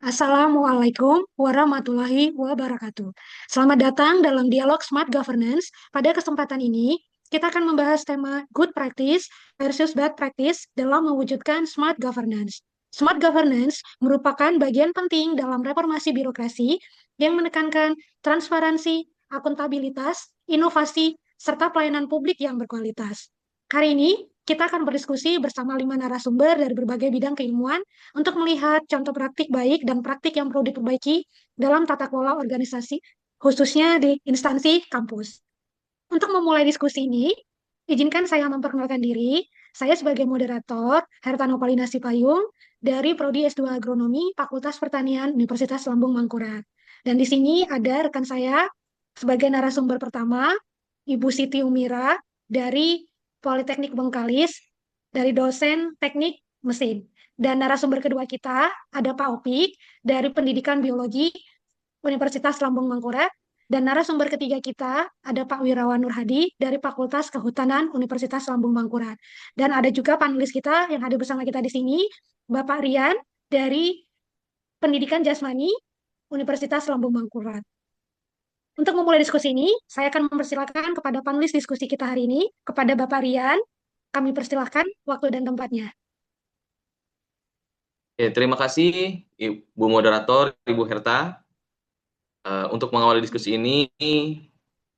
Assalamualaikum warahmatullahi wabarakatuh. Selamat datang dalam dialog Smart Governance. Pada kesempatan ini, kita akan membahas tema Good Practice versus Bad Practice dalam mewujudkan Smart Governance. Smart Governance merupakan bagian penting dalam reformasi birokrasi yang menekankan transparansi, akuntabilitas, inovasi, serta pelayanan publik yang berkualitas. Hari ini, kita akan berdiskusi bersama 5 narasumber dari berbagai bidang keilmuan untuk melihat contoh praktik baik dan praktik yang perlu diperbaiki dalam tata kelola organisasi, khususnya di instansi kampus. Untuk memulai diskusi ini, izinkan saya memperkenalkan diri. Saya sebagai moderator, Hertano Palinasi Payung, dari Prodi S2 Agronomi, Fakultas Pertanian, Universitas Lambung Mangkurat. Dan di sini ada rekan saya sebagai narasumber pertama, Ibu Siti Umira, dari Politeknik Bengkalis, dari dosen teknik mesin. Dan narasumber kedua kita ada Pak Opik dari Pendidikan Biologi Universitas Lambung Mangkurat. Dan narasumber ketiga kita ada Pak Wirawan Nurhadi dari Fakultas Kehutanan Universitas Lambung Mangkurat. Dan ada juga panelis kita yang hadir bersama kita di sini, Bapak Rian dari Pendidikan Jasmani Universitas Lambung Mangkurat. Untuk memulai diskusi ini, saya akan mempersilahkan kepada panelis diskusi kita hari ini, kepada Bapak Rian. Kami persilahkan waktu dan tempatnya. Terima kasih Ibu Moderator, Ibu Herta. Untuk mengawali diskusi ini,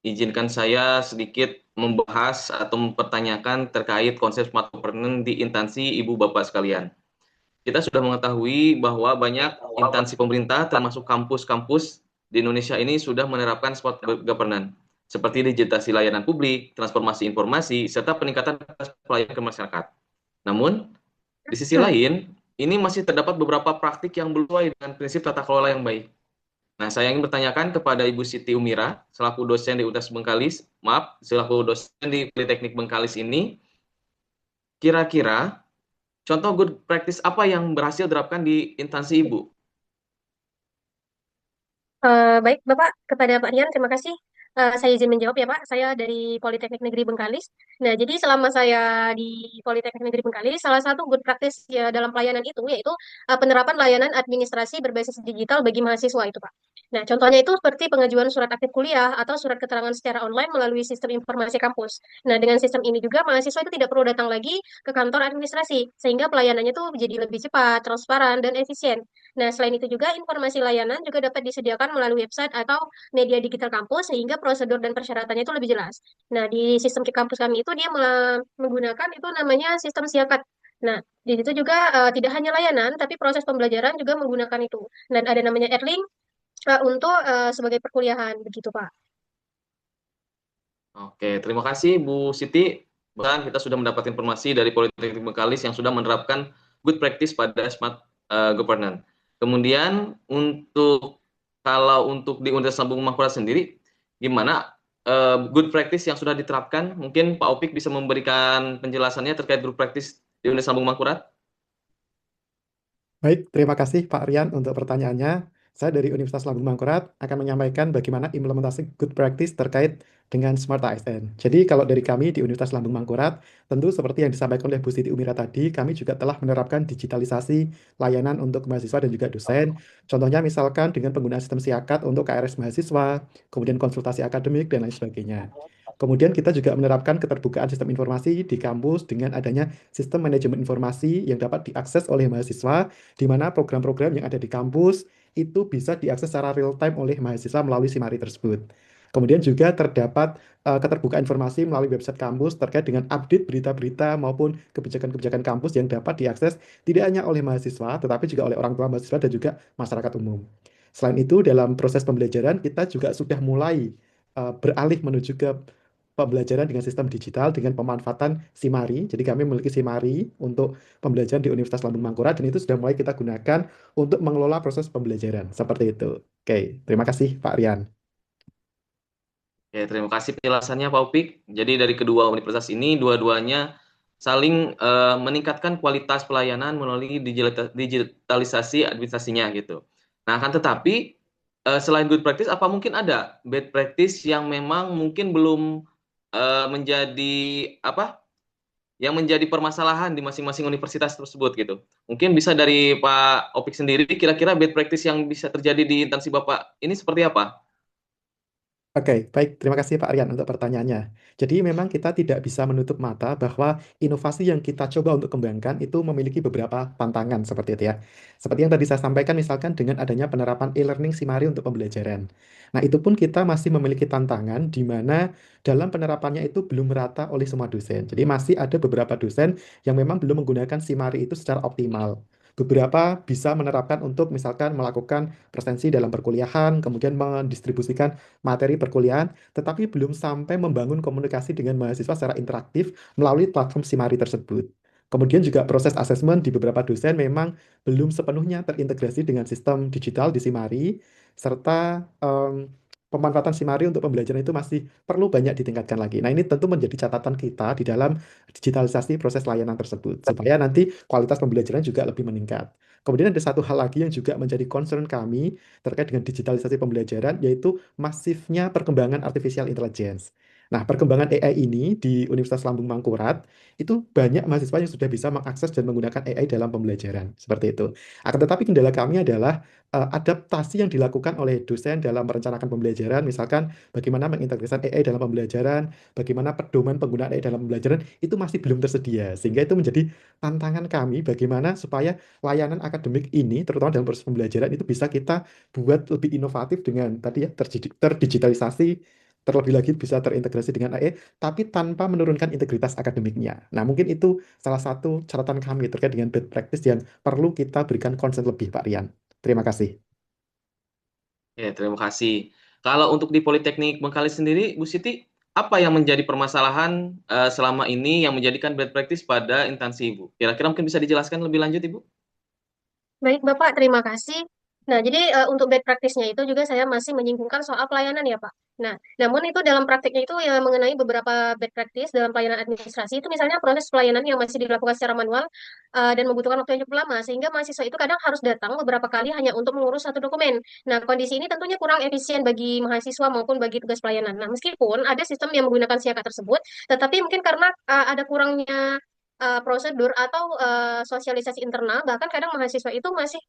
izinkan saya sedikit membahas atau mempertanyakan terkait konsep smart governance di instansi Ibu Bapak sekalian. Kita sudah mengetahui bahwa banyak instansi pemerintah termasuk kampus-kampus di Indonesia ini sudah menerapkan smart governance seperti digitalisasi layanan publik, transformasi informasi, serta peningkatan pelayanan ke masyarakat. Namun, di sisi lain, ini masih terdapat beberapa praktik yang belum sesuai dengan prinsip tata kelola yang baik. Nah, saya ingin bertanyakan kepada Ibu Siti Umira, selaku dosen di Universitas Bengkalis, selaku dosen di Politeknik Bengkalis ini, kira-kira contoh good practice apa yang berhasil diterapkan di instansi Ibu? Baik, Bapak, kepada Pak Rian, terima kasih. Saya izin menjawab ya, Pak. Saya dari Politeknik Negeri Bengkalis. Nah, jadi selama saya di Politeknik Negeri Bengkalis, salah satu good practice ya, dalam pelayanan itu yaitu penerapan layanan administrasi berbasis digital bagi mahasiswa itu, Pak. Nah, contohnya itu seperti pengajuan surat aktif kuliah atau surat keterangan secara online melalui sistem informasi kampus. Nah, dengan sistem ini juga mahasiswa itu tidak perlu datang lagi ke kantor administrasi, sehingga pelayanannya itu menjadi lebih cepat, transparan, dan efisien. Nah, selain itu juga informasi layanan juga dapat disediakan melalui website atau media digital kampus sehingga prosedur dan persyaratannya itu lebih jelas. Nah, di sistem di kampus kami itu dia menggunakan itu namanya sistem siakat. Nah, di situ juga tidak hanya layanan, tapi proses pembelajaran juga menggunakan itu. Dan ada namanya Erling untuk sebagai perkuliahan, begitu Pak. Oke, terima kasih Bu Siti. Bahkan kita sudah mendapat informasi dari Politeknik Bengkalis yang sudah menerapkan good practice pada smart governance. Kemudian kalau untuk di Universitas Lambung Mangkurat sendiri, gimana good practice yang sudah diterapkan? Mungkin Pak Opik bisa memberikan penjelasannya terkait good practice di Universitas Lambung Mangkurat. Baik, terima kasih Pak Rian untuk pertanyaannya. Saya dari Universitas Lambung Mangkurat akan menyampaikan bagaimana implementasi good practice terkait dengan Smart ASN. Jadi kalau dari kami di Universitas Lambung Mangkurat, tentu seperti yang disampaikan oleh Bu Siti Umira tadi, kami juga telah menerapkan digitalisasi layanan untuk mahasiswa dan juga dosen. Contohnya misalkan dengan penggunaan sistem siakat untuk KRS mahasiswa, kemudian konsultasi akademik, dan lain sebagainya. Kemudian kita juga menerapkan keterbukaan sistem informasi di kampus dengan adanya sistem manajemen informasi yang dapat diakses oleh mahasiswa di mana program-program yang ada di kampus itu bisa diakses secara real time oleh mahasiswa melalui Simari tersebut. Kemudian juga terdapat keterbukaan informasi melalui website kampus terkait dengan update berita-berita maupun kebijakan-kebijakan kampus yang dapat diakses tidak hanya oleh mahasiswa, tetapi juga oleh orang tua mahasiswa dan juga masyarakat umum. Selain itu, dalam proses pembelajaran kita juga sudah mulai beralih menuju ke pembelajaran dengan sistem digital dengan pemanfaatan Simari. Jadi kami memiliki Simari untuk pembelajaran di Universitas Lambung Mangkurat dan itu sudah mulai kita gunakan untuk mengelola proses pembelajaran. Seperti itu. Oke, terima kasih Pak Rian. Oke, terima kasih penjelasannya Pak Opik. Jadi dari kedua universitas ini, dua-duanya saling meningkatkan kualitas pelayanan melalui digitalisasi administrasinya gitu. Nah, akan tetapi selain good practice, apa mungkin ada bad practice yang memang mungkin belum menjadi yang menjadi permasalahan di masing-masing universitas tersebut gitu. Mungkin bisa dari Pak Opik sendiri, kira-kira bad practice yang bisa terjadi di instansi Bapak ini seperti apa? Oke, baik. Terima kasih Pak Rian untuk pertanyaannya. Jadi memang kita tidak bisa menutup mata bahwa inovasi yang kita coba untuk kembangkan itu memiliki beberapa tantangan seperti itu ya. Seperti yang tadi saya sampaikan, misalkan dengan adanya penerapan e-learning Simari untuk pembelajaran. Nah, itu pun kita masih memiliki tantangan di mana dalam penerapannya itu belum merata oleh semua dosen. Jadi masih ada beberapa dosen yang memang belum menggunakan Simari itu secara optimal. Beberapa bisa menerapkan untuk misalkan melakukan presensi dalam perkuliahan, kemudian mendistribusikan materi perkuliahan, tetapi belum sampai membangun komunikasi dengan mahasiswa secara interaktif melalui platform Simari tersebut. Kemudian juga proses asesmen di beberapa dosen memang belum sepenuhnya terintegrasi dengan sistem digital di Simari, serta pemanfaatan Simari untuk pembelajaran itu masih perlu banyak ditingkatkan lagi. Nah, ini tentu menjadi catatan kita di dalam digitalisasi proses layanan tersebut, supaya nanti kualitas pembelajaran juga lebih meningkat. Kemudian ada satu hal lagi yang juga menjadi concern kami terkait dengan digitalisasi pembelajaran, yaitu masifnya perkembangan artificial intelligence. Nah, perkembangan AI ini di Universitas Lambung Mangkurat, itu banyak mahasiswa yang sudah bisa mengakses dan menggunakan AI dalam pembelajaran, seperti itu. Akan tetapi kendala kami adalah adaptasi yang dilakukan oleh dosen dalam merencanakan pembelajaran, misalkan bagaimana mengintegrasikan AI dalam pembelajaran, bagaimana pedoman penggunaan AI dalam pembelajaran, itu masih belum tersedia. Sehingga itu menjadi tantangan kami bagaimana supaya layanan akademik ini, terutama dalam proses pembelajaran, itu bisa kita buat lebih inovatif dengan tadi ya terdigitalisasi, terlebih lagi bisa terintegrasi dengan AI, tapi tanpa menurunkan integritas akademiknya. Nah, mungkin itu salah satu catatan kami terkait dengan bad practice yang perlu kita berikan concern lebih, Pak Rian. Terima kasih. Ya, terima kasih. Kalau untuk di Politeknik Bengkalis sendiri, Bu Siti, apa yang menjadi permasalahan selama ini yang menjadikan bad practice pada instansi Ibu? Kira-kira mungkin bisa dijelaskan lebih lanjut, Ibu? Baik, Bapak, terima kasih. Nah, jadi untuk bad practice-nya itu juga saya masih menyinggung soal pelayanan ya, Pak. Nah, namun itu dalam praktiknya itu ya mengenai beberapa bad practice dalam pelayanan administrasi itu misalnya proses pelayanan yang masih dilakukan secara manual dan membutuhkan waktu yang cukup lama sehingga mahasiswa itu kadang harus datang beberapa kali hanya untuk mengurus satu dokumen. Nah, kondisi ini tentunya kurang efisien bagi mahasiswa maupun bagi tugas pelayanan. Nah, meskipun ada sistem yang menggunakan siakat tersebut, tetapi mungkin karena ada kurangnya prosedur atau sosialisasi internal, bahkan kadang mahasiswa itu masih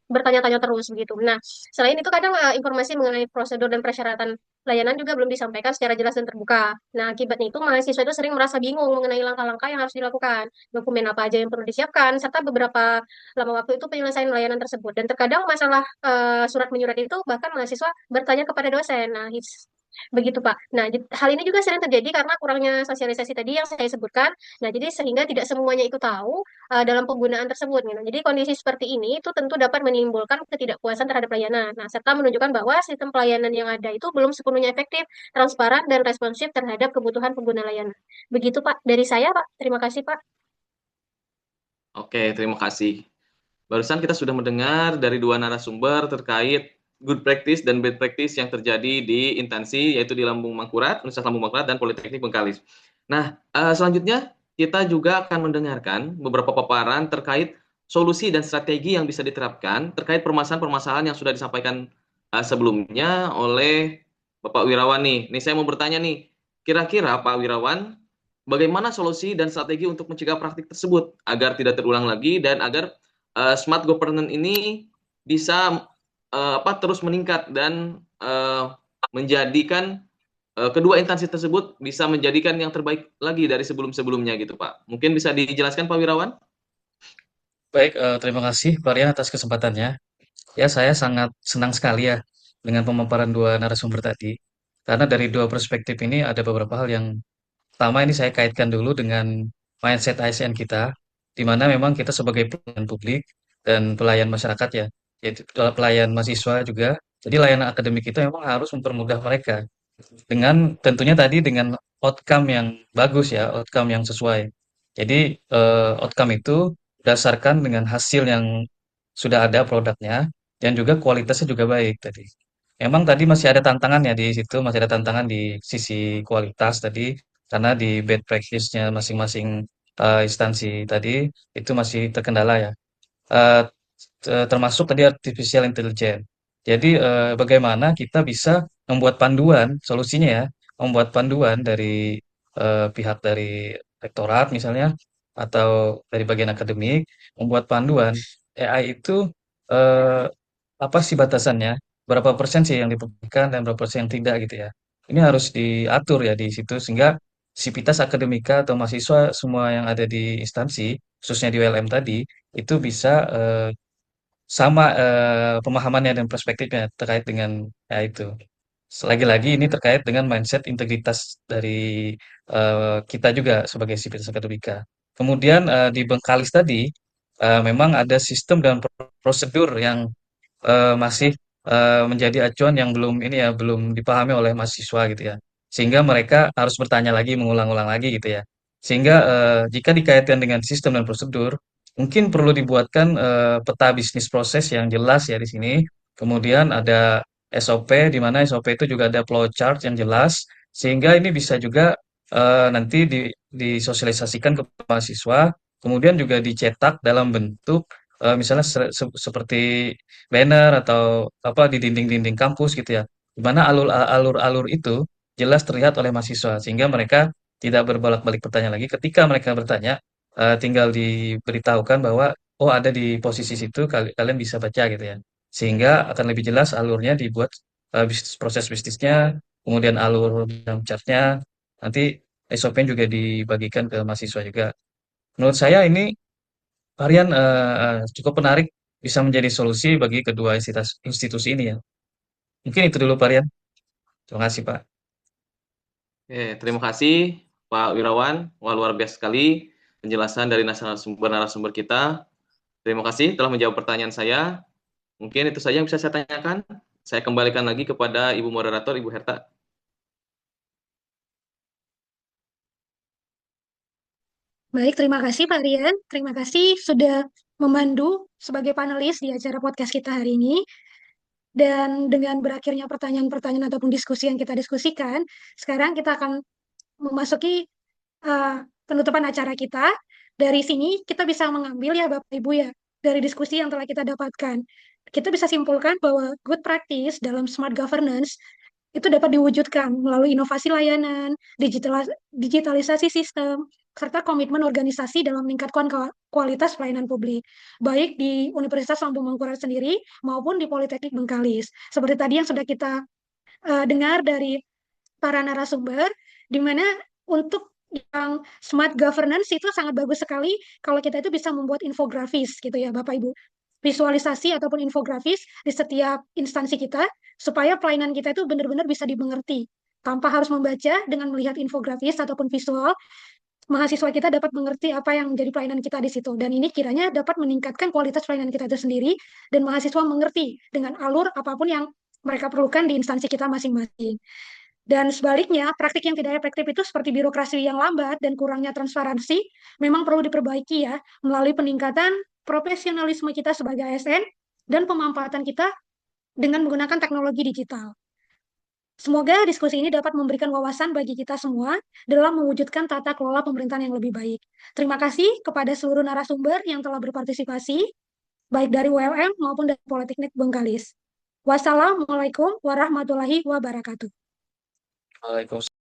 bertanya-tanya terus begitu. Nah, selain itu kadang informasi mengenai prosedur dan persyaratan layanan juga belum disampaikan secara jelas dan terbuka. Nah, akibatnya itu mahasiswa itu sering merasa bingung mengenai langkah-langkah yang harus dilakukan, dokumen apa aja yang perlu disiapkan, serta beberapa lama waktu itu penyelesaian layanan tersebut. Dan terkadang masalah surat menyurat itu bahkan mahasiswa bertanya kepada dosen. Nah, begitu Pak. Nah, hal ini juga sering terjadi karena kurangnya sosialisasi tadi yang saya sebutkan. Nah, jadi sehingga tidak semuanya itu tahu dalam penggunaan tersebut. Gitu. Jadi kondisi seperti ini itu tentu dapat menimbulkan ketidakpuasan terhadap layanan. Nah, serta menunjukkan bahwa sistem pelayanan yang ada itu belum sepenuhnya efektif, transparan, dan responsif terhadap kebutuhan pengguna layanan. Begitu Pak, dari saya Pak. Terima kasih Pak. Oke, terima kasih. Barusan kita sudah mendengar dari dua narasumber terkait good practice dan bad practice yang terjadi di instansi, yaitu di Lambung Mangkurat, Universitas Lambung Mangkurat, dan Politeknik Bengkalis. Nah, selanjutnya kita juga akan mendengarkan beberapa paparan terkait solusi dan strategi yang bisa diterapkan terkait permasalahan-permasalahan yang sudah disampaikan sebelumnya oleh Bapak Wirawan nih. Nih saya mau bertanya nih, kira-kira Pak Wirawan, bagaimana solusi dan strategi untuk mencegah praktik tersebut agar tidak terulang lagi dan agar smart governance ini bisa terus meningkat dan menjadikan kedua instansi tersebut bisa menjadikan yang terbaik lagi dari sebelum-sebelumnya gitu Pak. Mungkin bisa dijelaskan Pak Wirawan? Baik, terima kasih Pak Rian atas kesempatannya. Ya, saya sangat senang sekali ya dengan pemaparan dua narasumber tadi. Karena dari dua perspektif ini ada beberapa hal yang pertama ini saya kaitkan dulu dengan mindset ASN kita, di mana memang kita sebagai pelayan publik dan pelayan masyarakat ya, yaitu pelayan mahasiswa juga. Jadi layanan akademik itu memang harus mempermudah mereka dengan tentunya tadi dengan outcome yang bagus ya, outcome yang sesuai. Jadi outcome itu berdasarkan dengan hasil yang sudah ada produknya dan juga kualitasnya juga baik tadi. Memang tadi masih ada tantangan ya di situ, masih ada tantangan di sisi kualitas tadi karena di bad practice-nya masing-masing instansi tadi itu masih terkendala ya. Eh, Termasuk tadi artificial intelligence. Jadi bagaimana kita bisa membuat panduan solusinya ya, membuat panduan dari pihak dari rektorat misalnya atau dari bagian akademik membuat panduan AI itu eh, apa sih batasannya? Berapa persen sih yang dipublikkan dan berapa persen yang tidak gitu ya. Ini harus diatur ya di situ sehingga sivitas akademika atau mahasiswa semua yang ada di instansi, khususnya di ULM tadi, itu bisa sama pemahamannya dan perspektifnya terkait dengan ya itu. Lagi-lagi ini terkait dengan mindset integritas dari kita juga sebagai sivitas akademika. Kemudian di Bengkalis tadi memang ada sistem dan prosedur yang masih menjadi acuan yang belum ini ya belum dipahami oleh mahasiswa gitu ya. Sehingga mereka harus bertanya lagi, mengulang-ulang lagi gitu ya. Sehingga jika dikaitkan dengan sistem dan prosedur, mungkin perlu dibuatkan peta bisnis proses yang jelas ya di sini. Kemudian ada SOP, di mana SOP itu juga ada flowchart yang jelas, sehingga ini bisa juga nanti disosialisasikan ke mahasiswa, kemudian juga dicetak dalam bentuk misalnya seperti banner atau apa di dinding-dinding kampus gitu ya, di mana alur-alur itu jelas terlihat oleh mahasiswa, sehingga mereka tidak berbolak-balik bertanya lagi. Ketika mereka bertanya, tinggal diberitahukan bahwa oh ada di posisi situ, kalian bisa baca gitu ya, sehingga akan lebih jelas alurnya dibuat proses bisnisnya, kemudian alur dalam chartnya, nanti SOP juga dibagikan ke mahasiswa juga. Menurut saya ini varian cukup menarik, bisa menjadi solusi bagi kedua institusi ini ya. Mungkin itu dulu Pak Rian. Terima kasih Pak. Terima kasih Pak Wirawan. Wah, luar biasa sekali penjelasan dari narasumber kita. Terima kasih telah menjawab pertanyaan saya. Mungkin itu saja yang bisa saya tanyakan. Saya kembalikan lagi kepada Ibu Moderator, Ibu Herta. Baik, terima kasih Pak Rian. Terima kasih sudah memandu sebagai panelis di acara podcast kita hari ini. Dan dengan berakhirnya pertanyaan-pertanyaan ataupun diskusi yang kita diskusikan, sekarang kita akan memasuki penutupan acara kita. Dari sini kita bisa mengambil ya Bapak Ibu ya, dari diskusi yang telah kita dapatkan. Kita bisa simpulkan bahwa good practice dalam smart governance itu dapat diwujudkan melalui inovasi layanan, digitalisasi sistem, serta komitmen organisasi dalam meningkatkan kualitas pelayanan publik, baik di Universitas Lambung Mangkurat sendiri maupun di Politeknik Bengkalis. Seperti tadi yang sudah kita dengar dari para narasumber, di mana untuk yang smart governance itu sangat bagus sekali kalau kita itu bisa membuat infografis gitu ya Bapak Ibu. Visualisasi ataupun infografis di setiap instansi kita supaya pelayanan kita itu benar-benar bisa dimengerti. Tanpa harus membaca, dengan melihat infografis ataupun visual, mahasiswa kita dapat mengerti apa yang menjadi pelayanan kita di situ. Dan ini kiranya dapat meningkatkan kualitas pelayanan kita itu sendiri dan mahasiswa mengerti dengan alur apapun yang mereka perlukan di instansi kita masing-masing. Dan sebaliknya, praktik yang tidak efektif itu seperti birokrasi yang lambat dan kurangnya transparansi memang perlu diperbaiki ya melalui peningkatan profesionalisme kita sebagai ASN dan pemanfaatan kita dengan menggunakan teknologi digital. Semoga diskusi ini dapat memberikan wawasan bagi kita semua dalam mewujudkan tata kelola pemerintahan yang lebih baik. Terima kasih kepada seluruh narasumber yang telah berpartisipasi, baik dari ULM maupun dari Politeknik Bengkalis. Wassalamualaikum warahmatullahi wabarakatuh. Waalaikumsalam.